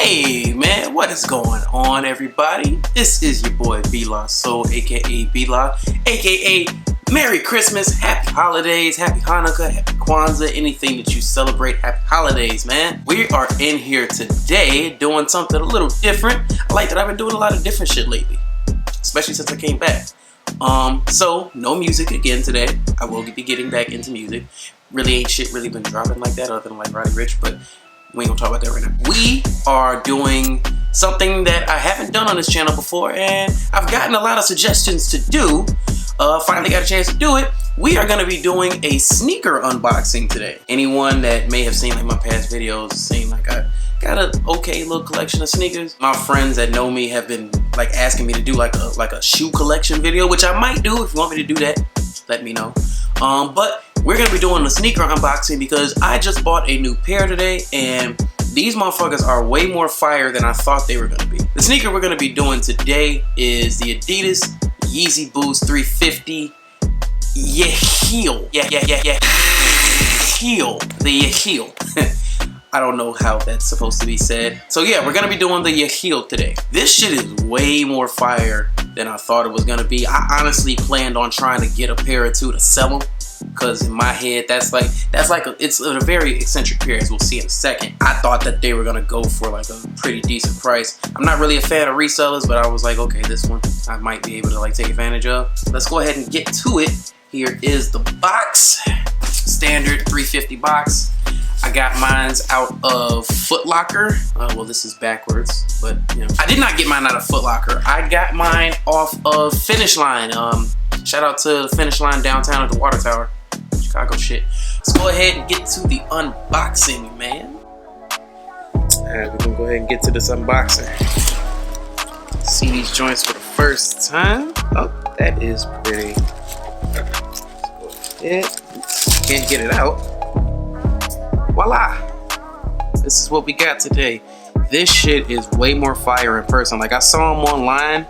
Hey man, what is going on everybody? This is your boy B-Law Soul, aka B-Law, aka Merry Christmas, Happy Holidays, Happy Hanukkah, Happy Kwanzaa, anything that you celebrate, Happy Holidays, man. We are in here today doing something a little different. I like that I've been doing a lot of different shit lately, especially since I came back. So no music again today. I will be getting back into music. Really ain't shit really been dropping like that other than like Roddy Ricch, but we ain't gonna talk about that right now. We are doing something that I haven't done on this channel before, and I've gotten a lot of suggestions to do. Finally got a chance to do it. We are gonna be doing a sneaker unboxing today. Anyone that may have seen like my past videos, seen like I got an okay little collection of sneakers. My friends that know me have been like asking me to do like a shoe collection video, which I might do. If you want me to do that, let me know. But we're gonna be doing a sneaker unboxing because I just bought a new pair today, and these motherfuckers are way more fire than I thought they were gonna be. The sneaker we're gonna be doing today is the Adidas Yeezy Boost 350 Yecheil. Yecheil. The Yecheil. I don't know how that's supposed to be said. So yeah, we're gonna be doing the Yecheil today. This shit is way more fire than I thought it was gonna be. I honestly planned on trying to get a pair or two to sell them, because in my head it's a very eccentric pair, as we'll see in a second. I thought that they were gonna go for like a pretty decent price. I'm not really a fan of resellers, but I was like, okay, this one I might be able to like take advantage of. Let's go ahead and get to it. Here is the box, standard 350 box. I got mines out of Foot Locker. Well, this is backwards, but you know, I did not get mine out of Foot Locker. I got mine off of Finish Line. Shout out to the Finish Line downtown at the Water Tower. Chicago shit. Let's go ahead and get to the unboxing, man. Alright, we're gonna go ahead and get to this unboxing. See these joints for the first time. Oh, that is pretty. Can't get it out. Voila! This is what we got today. This shit is way more fire in person. Like, I saw them online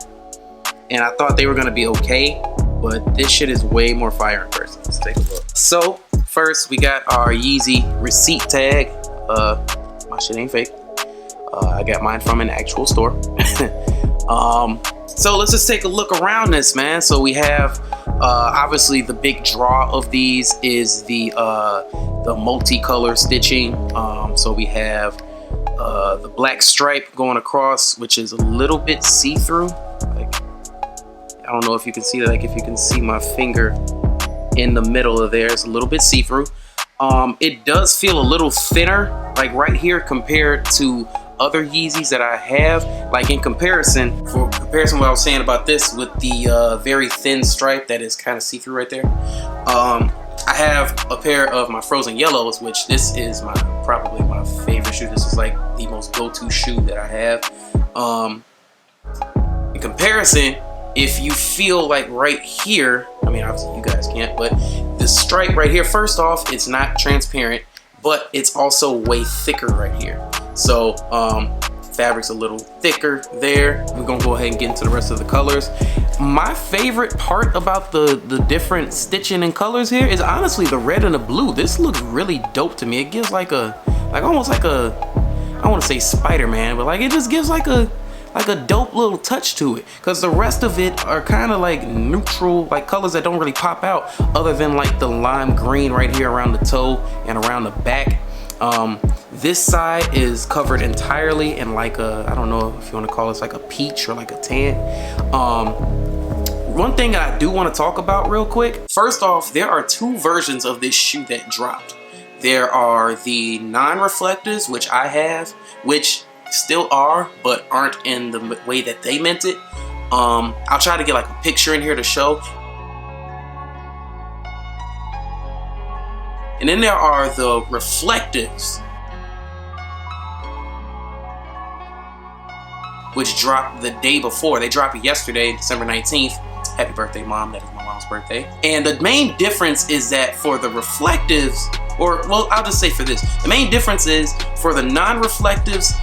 and I thought they were gonna be okay, but this shit is way more fire in person. Let's take a look. So first we got our Yeezy receipt tag. My shit ain't fake. I got mine from an actual store. So let's just take a look around this, man. So we have obviously the big draw of these is the multicolor stitching. So we have the black stripe going across, which is a little bit see-through. Like, I don't know if you can see that. Like, if you can see my finger in the middle of there, it's a little bit see-through. It does feel a little thinner, like right here, compared to other Yeezys that I have. Like in comparison, what I was saying about this with the very thin stripe that is kind of see-through right there. I have a pair of my Frozen Yellows, which this is probably my favorite shoe. This is like the most go-to shoe that I have. In comparison, if you feel like right here, I mean obviously you guys can't, but the stripe right here, first off, it's not transparent, but it's also way thicker right here. So fabric's a little thicker there. We're gonna go ahead and get into the rest of the colors. My favorite part about the different stitching and colors here is honestly the red and the blue. This looks really dope to me. It gives almost like a, I want to say Spider-Man, but like it just gives like a dope little touch to it, because the rest of it are kind of like neutral, like colors that don't really pop out, other than like the lime green right here around the toe and around the back. This side is covered entirely in like a, I don't know if you want to call this like a peach or like a tan. One thing that I do want to talk about real quick. First off, there are two versions of this shoe that dropped. There are the non-reflectives, which I have, which still are, but aren't in the way that they meant it. I'll try to get like a picture in here to show. And then there are the reflectives, which dropped the day before. They dropped it yesterday, December 19th. Happy birthday, Mom. That is my mom's birthday. And the main difference is that for the reflectives, or well, I'll just say for this, the main difference is for the non-reflectives,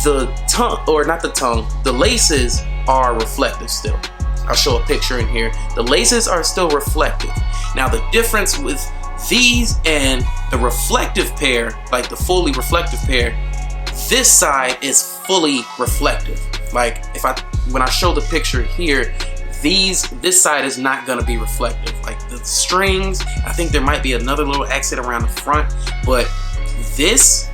the tongue, or not the tongue, the laces are reflective still. I'll show a picture in here. The laces are still reflective. Now the difference with these and the reflective pair, like the fully reflective pair, this side is fully reflective. Like when I show the picture here, this side is not gonna be reflective. Like the strings, I think there might be another little exit around the front, but this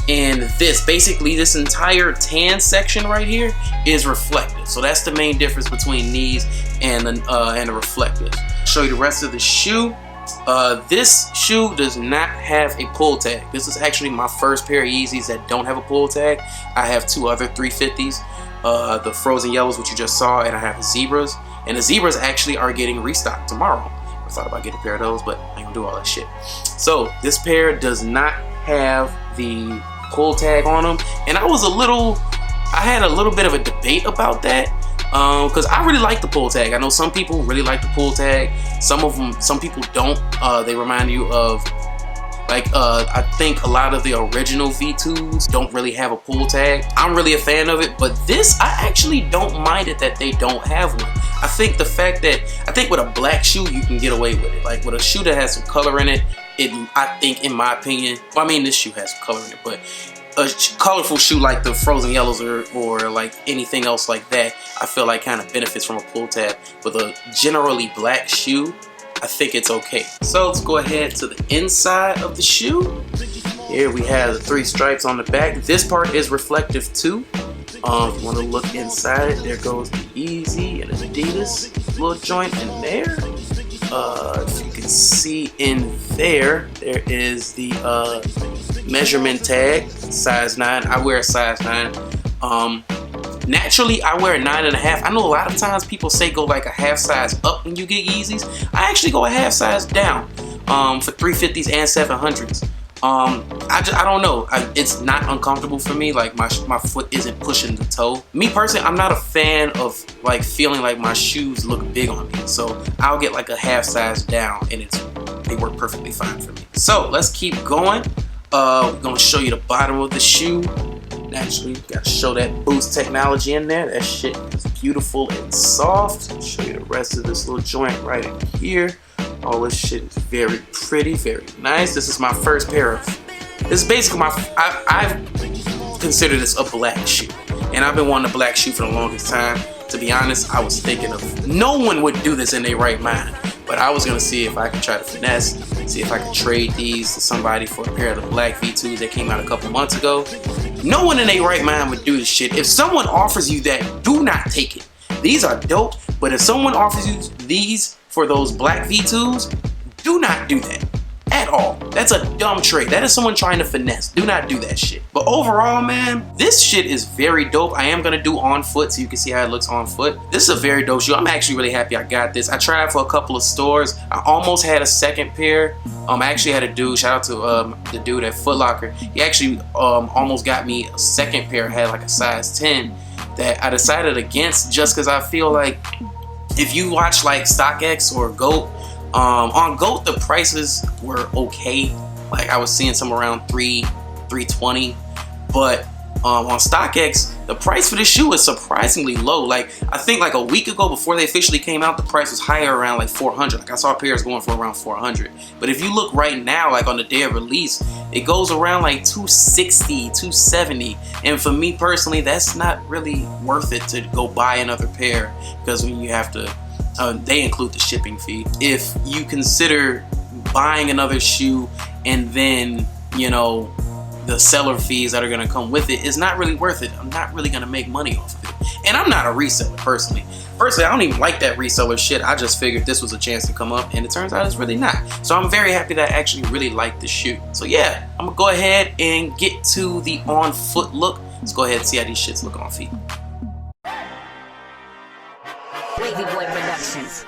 and this, basically this entire tan section right here is reflective. So that's the main difference between these and the reflective. Show you the rest of the shoe. This shoe does not have a pull tag. This is actually my first pair of Yeezys that don't have a pull tag. I have two other 350s. The frozen yellows, which you just saw, and I have zebras. And the zebras actually are getting restocked tomorrow. I thought about getting a pair of those, but I ain't gonna do all that shit. So this pair does not have the pull tag on them, and I had a little bit of a debate about that, because I really like the pull tag. I know some people really like the pull tag. Some people don't. They remind you of, like, I think a lot of the original V2s don't really have a pull tag. I'm really a fan of it, but this, I actually don't mind it that they don't have one. I think with a black shoe, you can get away with it. Like with a shoe that has some color in it, I think, in my opinion, well, I mean, this shoe has some color in it, but a colorful shoe like the frozen yellows or like anything else like that, I feel like kind of benefits from a pull tab. With a generally black shoe, I think it's okay. So let's go ahead to the inside of the shoe. Here we have the 3 stripes on the back. This part is reflective too. If you want to look inside, there goes the Yeezy and Adidas little joint in there. If you can see in there, there is the measurement tag, size 9. I wear a size 9. Naturally, I wear a 9.5. I know a lot of times people say go like a half size up when you get Yeezys. I actually go a half size down for 350s and 700s. I don't know. It's not uncomfortable for me. Like my foot isn't pushing the toe. Me personally, I'm not a fan of like feeling like my shoes look big on me. So I'll get like a half size down, and they work perfectly fine for me. So let's keep going. We're gonna show you the bottom of the shoe. Naturally, gotta show that boost technology in there. That shit is beautiful and soft. I'll show you the rest of this little joint right in here. All this shit is very pretty, very nice. This is my first pair of, this is basically I consider this a black shoe. And I've been wanting a black shoe for the longest time. To be honest, I was thinking of, no one would do this in their right mind. But I was gonna see if I could try to finesse, see if I could trade these to somebody for a pair of the black V2s that came out a couple months ago. No one in their right mind would do this shit. If someone offers you that, do not take it. These are dope, but if someone offers you these for those black V2s, do not do that at all. That's a dumb trade. That is someone trying to finesse. Do not do that shit. But overall, man, this shit is very dope. I am gonna do on foot so you can see how it looks on foot. This is a very dope shoe. I'm actually really happy I got this. I tried for a couple of stores. I almost had a second pair. I actually had a dude, shout out to the dude at Foot Locker. He actually almost got me a second pair. Had like a size 10 that I decided against, just because I feel like if you watch like StockX or GOAT, on GOAT the prices were okay. Like I was seeing some around $320, but on StockX the price for this shoe is surprisingly low. Like I think like a week ago before they officially came out, the price was higher, around like 400. Like I saw pairs going for around 400. But if you look right now, like on the day of release, it goes around like 260, 270. And for me personally, that's not really worth it to go buy another pair, because when you have to, they include the shipping fee. If you consider buying another shoe and then, you know, the seller fees that are gonna come with it, is not really worth it. I'm not really gonna make money off of it. And I'm not a reseller personally. Personally, I don't even like that reseller shit. I just figured this was a chance to come up, and it turns out it's really not. So I'm very happy that I actually really like this shoe. So yeah, I'm gonna go ahead and get to the on foot look. Let's go ahead and see how these shits look on feet. Wavy Boy Productions.